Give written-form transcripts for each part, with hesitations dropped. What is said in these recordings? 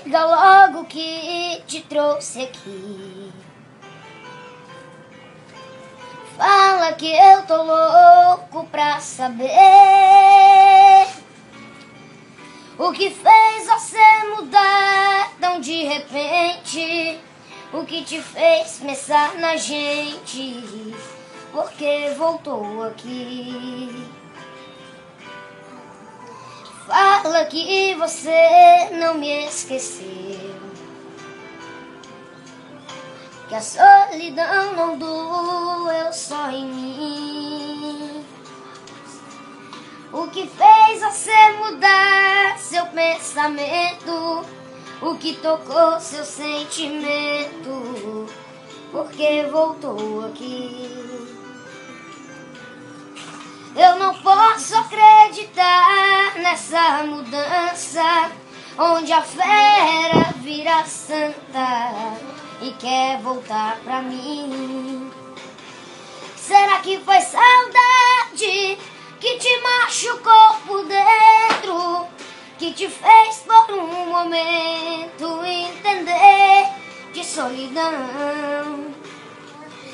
Diga logo que te trouxe aqui. Fala que eu tô louco pra saber o que fez você mudar tão de repente. O que te fez pensar na gente, porque voltou aqui. Fala que você não me esqueceu, que a solidão não doeu só em mim. O que fez você mudar seu pensamento, o que tocou seu sentimento, porque voltou aqui. Eu não posso acreditar nessa mudança, onde a fera vira santa e quer voltar pra mim. Será que foi saudade que te machucou por dentro, que te fez por um momento entender de solidão?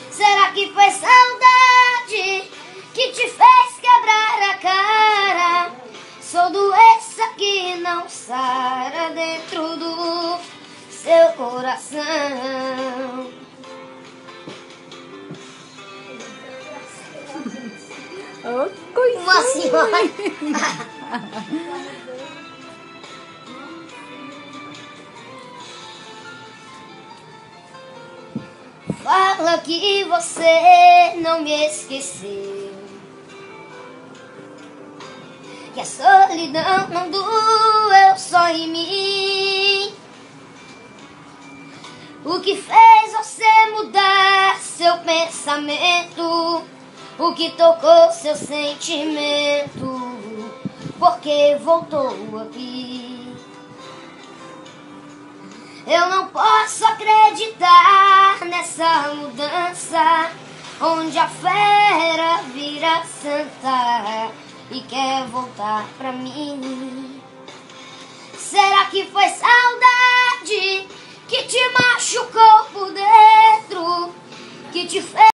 Será que foi saudade que te fez quebrar a cara? Sou doença que não sara dentro do seu coração. Oh, coisinha. Uma senhora. Fala que você não me esqueceu, que a solidão não doeu só em mim. O que fez você mudar seu pensamento, o que tocou seu sentimento, porque voltou aqui. Eu não posso acreditar nessa mudança, onde a fera vira santa e quer voltar pra mim. Será que foi saudade que te machucou por dentro, que te fez